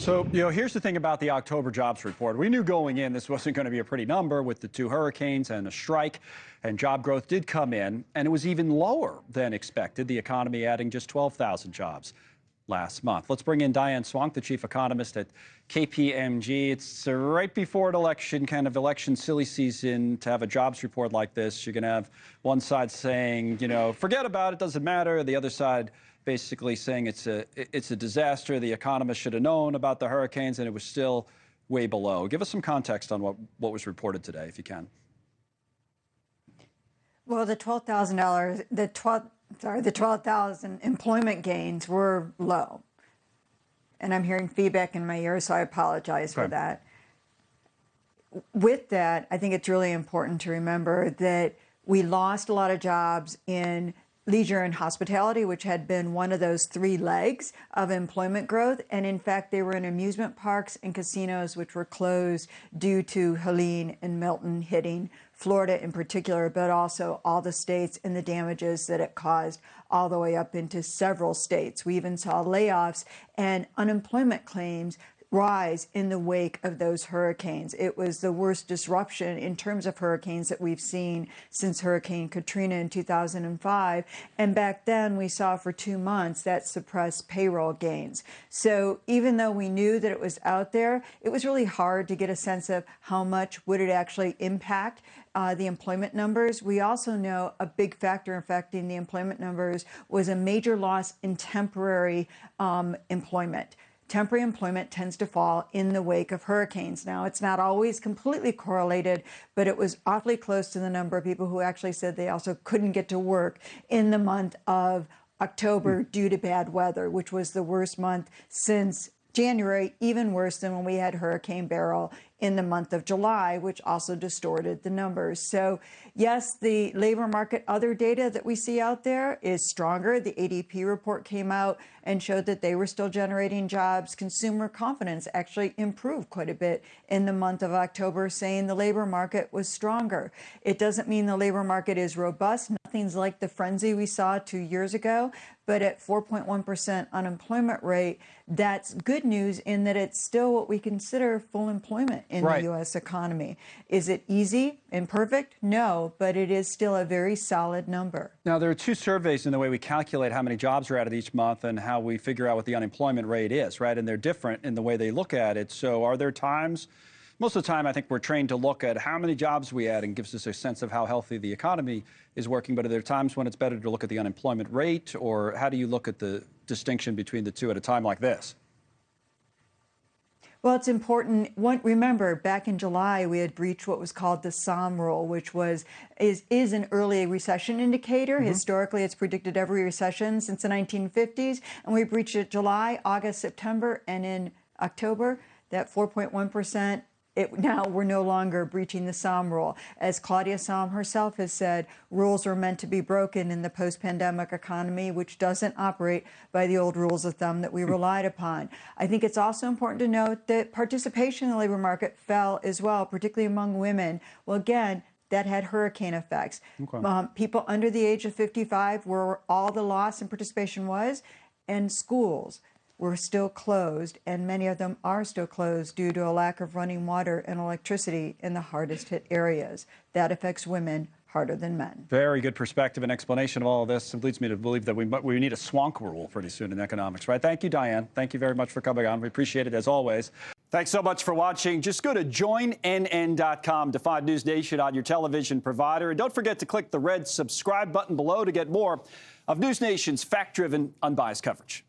So, here's the thing about the October jobs report. We knew going in this wasn't going to be a pretty number with the two hurricanes and a strike, and job growth did come in, and it was even lower than expected, the economy adding just 12,000 jobs last month. Let's bring in Diane Swonk, the chief economist at KPMG. It's right before an election, kind of election silly season, to have a jobs report like this. You're going to have one side saying, forget about it, doesn't matter. The other side basically saying it's a disaster. The economists should have known about the hurricanes, and it was still way below. Give us some context on what was reported today, if you can. Well, the $12,000 employment gains were low, and I'm hearing feedback in my ear, so I apologize for that. With that, I think it's really important to remember that we lost a lot of jobs in leisure and hospitality, which had been one of those three legs of employment growth. And in fact, they were in amusement parks and casinos, which were closed due to Helene and Milton hitting Florida in particular, but also all the states and the damages that it caused all the way up into several states. We even saw layoffs and unemployment claims rise in the wake of those hurricanes. It was the worst disruption in terms of hurricanes that we've seen since Hurricane Katrina in 2005. And back then we saw for 2 months that suppressed payroll gains. So even though we knew that it was out there, it was really hard to get a sense of how much would it actually impact the employment numbers. We also know a big factor affecting the employment numbers was a major loss in temporary employment. Temporary employment tends to fall in the wake of hurricanes. Now, it's not always completely correlated, but it was awfully close to the number of people who actually said they also couldn't get to work in the month of October due to bad weather, which was the worst month since January, even worse than when we had Hurricane Beryl in the month of July, which also distorted the numbers. So yes, the labor market, other data that we see out there is stronger. The ADP report came out and showed that they were still generating jobs. Consumer confidence actually improved quite a bit in the month of October, saying the labor market was stronger. It doesn't mean the labor market is robust. Nothing's like the frenzy we saw 2 years ago, but at 4.1% unemployment rate, that's good news in that it's still what we consider full employment in the U.S. economy. Is it easy and perfect? No, but it is still a very solid number. Now, there are two surveys in the way we calculate how many jobs are added each month and how we figure out what the unemployment rate is, right? And they're different in the way they look at it. So are there times, most of the time, I think we're trained to look at how many jobs we add and gives us a sense of how healthy the economy is working. But are there times when it's better to look at the unemployment rate, or how do you look at the distinction between the two at a time like this? Well, it's important. Remember, back in July, we had breached what was called the SOM rule, which is an early recession indicator. Historically, it's predicted every recession since the 1950s. And we breached it July, August, September, and in October, that 4.1%. Now we're no longer breaching the SOM rule. As Claudia Sahm herself has said, rules are meant to be broken in the post-pandemic economy, which doesn't operate by the old rules of thumb that we relied upon. I think it's also important to note that participation in the labor market fell as well, particularly among women. Well, again, that had hurricane effects. People under the age of 55, where all the loss in participation was, and schools were still closed, and many of them are still closed due to a lack of running water and electricity in the hardest hit areas. That affects women harder than men. Very good perspective and explanation of all of this. It leads me to believe that we need a Swonk rule pretty soon in economics, right? Thank you, Diane. Thank you very much for coming on. We appreciate it as always. Thanks so much for watching. Just go to joinnn.com to find NewsNation on your television provider. And don't forget to click the red subscribe button below to get more of NewsNation's fact-driven, unbiased coverage.